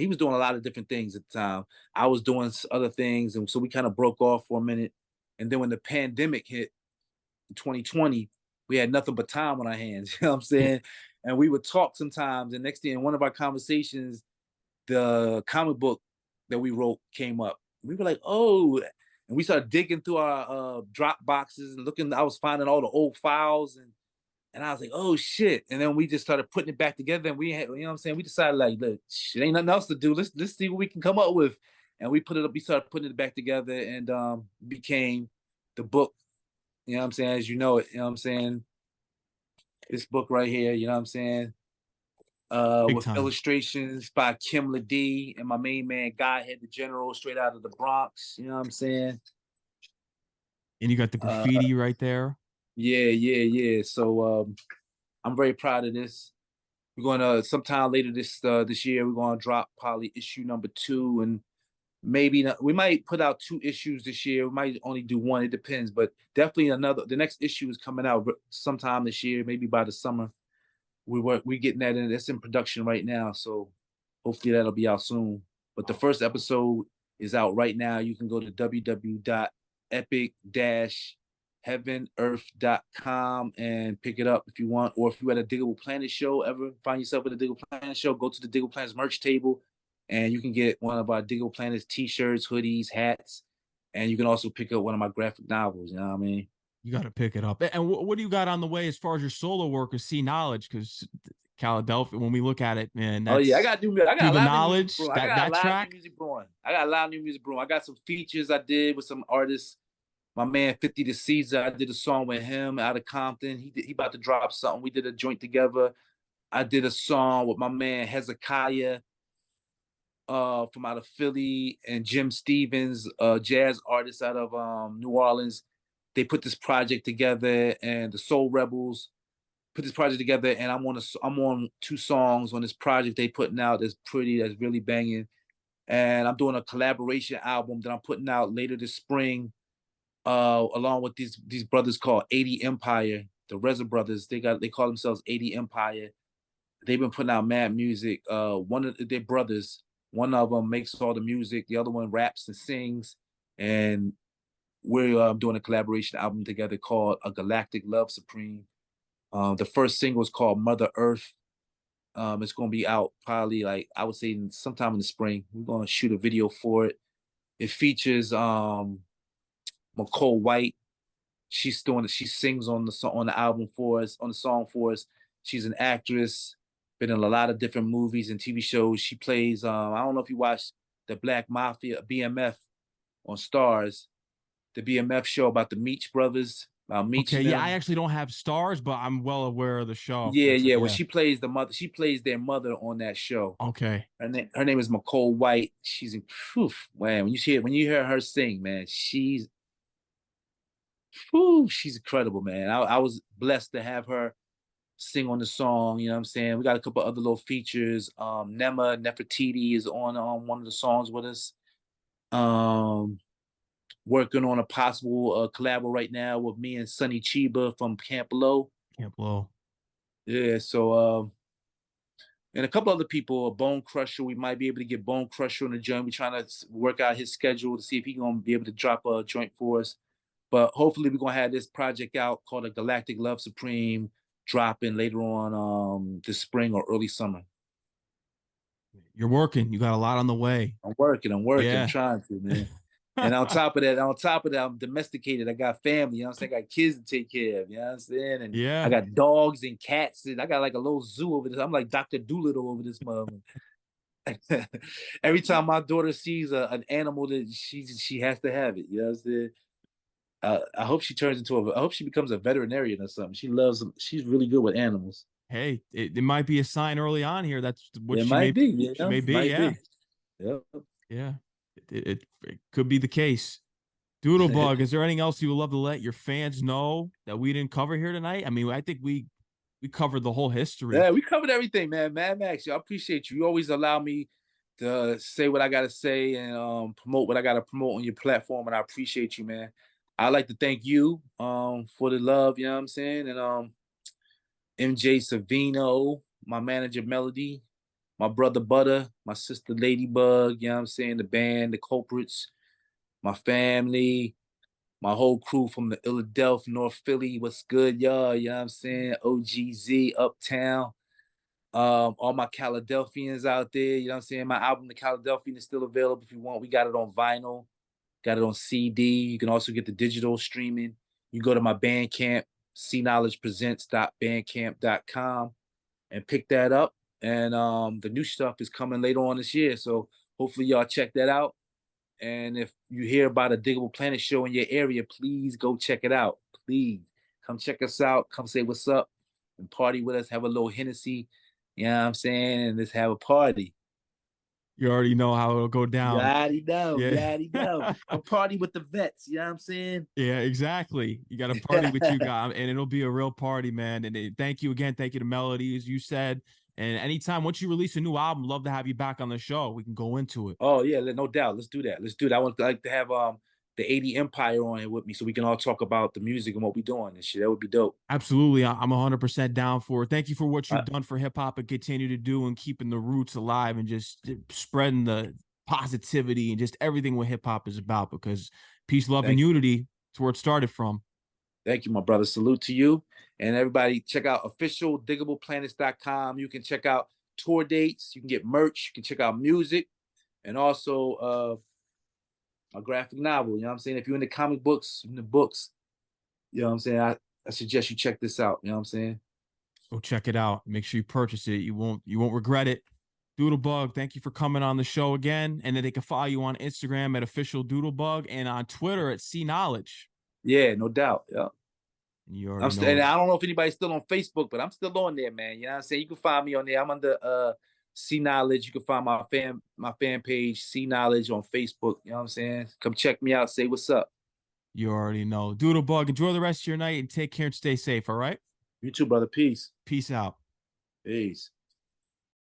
was doing a lot of different things at the time. I was doing other things, and so we kind of broke off for a minute. And then when the pandemic hit in 2020, we had nothing but time on our hands. You know what I'm Yeah. saying? And we would talk sometimes. And next thing, in one of our conversations, the comic book that we wrote came up. We were like, oh, and we started digging through our drop boxes and looking. I was finding all the old files, And I was like, oh shit. And then we just started putting it back together. And we had, you know what I'm saying? We decided like, look, shit, ain't nothing else to do. Let's see what we can come up with. And we put it up, we started putting it back together and became the book, you know what I'm saying, as you know it, you know what I'm saying? This book right here, you know what I'm saying? Big With time. illustrations by Kim Ladee and my main man, Godhead the General, straight out of the Bronx, you know what I'm saying? And you got the Uh, graffiti right there. yeah. So I'm very proud of this. We're gonna sometime later this year, we're gonna drop probably issue number 2, and maybe not, we might put out 2 issues this year. We might only do 1. It depends, but definitely another. The next issue is coming out sometime this year, maybe by the summer. We getting that in. That's in production right now, so hopefully that'll be out soon. But the first episode is out right now. You can go to www.epic-heavenearth.com and pick it up if you want. Or if you at a Digable Planet show, ever find yourself at a Digable Planet show, go to the Digable Planets merch table, and you can get one of our Digable Planets t-shirts, hoodies, hats, and you can also pick up one of my graphic novels. You know what I mean? You got to pick it up. And what do you got on the way as far as your solo work with Cee Knowledge? Because Philadelphia, when we look at it, man, Oh yeah, I that's got new. I got through a the lot of new music knowledge brewing. I that got a that lot of new track. music brewing. I got some features I did with some artists. My man 50 to Caesar, I did a song with him out of Compton. He about to drop something. We did a joint together. I did a song with my man Hezekiah from out of Philly and Jim Stevens, jazz artist out of New Orleans. They put this project together, and the Soul Rebels put this project together, and I'm on 2 songs on this project they putting out that's really banging. And I'm doing a collaboration album that I'm putting out later this spring, along with these brothers called 80 Empire, the Reza brothers. They call themselves 80 Empire. They've been putting out mad music. One of their brothers, one of them makes all the music, the other one raps and sings, and we're doing a collaboration album together called A Galactic Love Supreme. The first single is called Mother Earth. It's gonna be out probably like I would say sometime in the spring. We're gonna shoot a video for it. It features McCole White. She sings on the album for us, on the song for us. She's an actress, been in a lot of different movies and TV shows. She plays I don't know if you watched the Black Mafia BMF on Stars, the BMF show about the Meech brothers, about Meech Okay, and yeah, I them. actually don't have stars, but I'm well aware of the show. Yeah, That's yeah. Well, yeah. she plays the mother. She plays their mother on that show. Okay. Her name is McCole White. She's in proof, man. When you hear her sing, man, she's incredible, man. I was blessed to have her sing on the song. You know what I'm saying? We got a couple other little features. Nema Nefertiti is on one of the songs with us. Um, Working on a possible collab right now with me and Sonny Chiba from Camp Low. Can't blow. Yeah, so and a couple other people, Bone Crusher. We might be able to get Bone Crusher on the joint. We're trying to work out his schedule to see if he's gonna be able to drop a joint for us. But hopefully we're gonna have this project out called A Galactic Love Supreme dropping later on this spring or early summer. You're working. You got a lot on the way. I'm working, I'm Yeah. trying to, man. And on top of that, I'm domesticated. I got family, you know what I'm saying? I got kids to take care of, you know what I'm saying? And I Yeah. got dogs and cats, and I got like a little zoo over this. I'm like Dr. Doolittle over this mother. Every time my daughter sees an animal that she has to have it, you know what I'm saying? I hope she turns into I hope she becomes a veterinarian or something. She loves them. She's really good with animals. Hey, it might be a sign early on here. That's what It might be, she may be. might Yeah. be. Yep. Yeah. It could be the case. Doodlebug, is there anything else you would love to let your fans know that we didn't cover here tonight? I mean, I think we covered the whole history. Yeah, we covered everything, man. Mad Max, I appreciate you. You always allow me to say what I gotta say and promote what I gotta promote on your platform, and I appreciate you, man. I'd like to thank you for the love, you know what I'm saying? And MJ Savino, my manager Melody, my brother Butter, my sister Ladybug, you know what I'm saying? The band, the culprits, my family, my whole crew from the Philadelphia, North Philly. What's good, y'all? You know what I'm saying? OGZ, Uptown. All my Caladelphians out there, you know what I'm saying? My album, The Caladelphian, is still available if you want. We got it on vinyl, got it on CD. You can also get the digital streaming. You go to my Bandcamp, ceeknowledgepresents.bandcamp.com and pick that up. And the new stuff is coming later on this year. So hopefully y'all check that out. And if you hear about a Digable Planet show in your area, please go check it out. Please come check us out. Come say what's up and party with us. Have a little Hennessy. You know what I'm saying? And let's have a party. You already know how it'll go You down. already know. Yeah. You already know. Come party with the vets. You know what I'm saying? Yeah, exactly. You got to party with you guys, and it'll be a real party, man. And thank you again. Thank you to Melody, as you said. And anytime, once you release a new album, love to have you back on the show. We can go into it. Oh yeah, no doubt. Let's do that. Let's do that. I would like to have the 80 Empire on here with me so we can all talk about the music and what we're doing and shit. That would be dope. Absolutely. I'm 100% down for it. Thank you for what Uh, you've done for hip hop and continue to do and keeping the roots alive and just spreading the positivity and just everything what hip hop is about, because peace, love, and unity is where it started from. Thank you, my brother. Salute to you. And everybody, check out official digableplanets.com. You can check out tour dates. You can get merch. You can check out music. And also a graphic novel. You know what I'm saying? If you're into comic books, in the books, you know what I'm saying? I suggest you check this out. You know what I'm saying? Go check it out. Make sure you purchase it. You won't regret it. Doodlebug, thank you for coming on the show again. And then they can follow you on Instagram at official Doodlebug and on Twitter at Cee Knowledge. Yeah, no doubt. Yeah. You And already know. I don't know if anybody's still on Facebook, but I'm still on there, man. You know what I'm saying? You can find me on there. I'm under Cee Knowledge. You can find my fan page, Cee Knowledge, on Facebook. You know what I'm saying? Come check me out. Say what's up. You already know. Doodlebug, enjoy the rest of your night and take care and stay safe, all right? You too, brother. Peace. Peace out. Peace.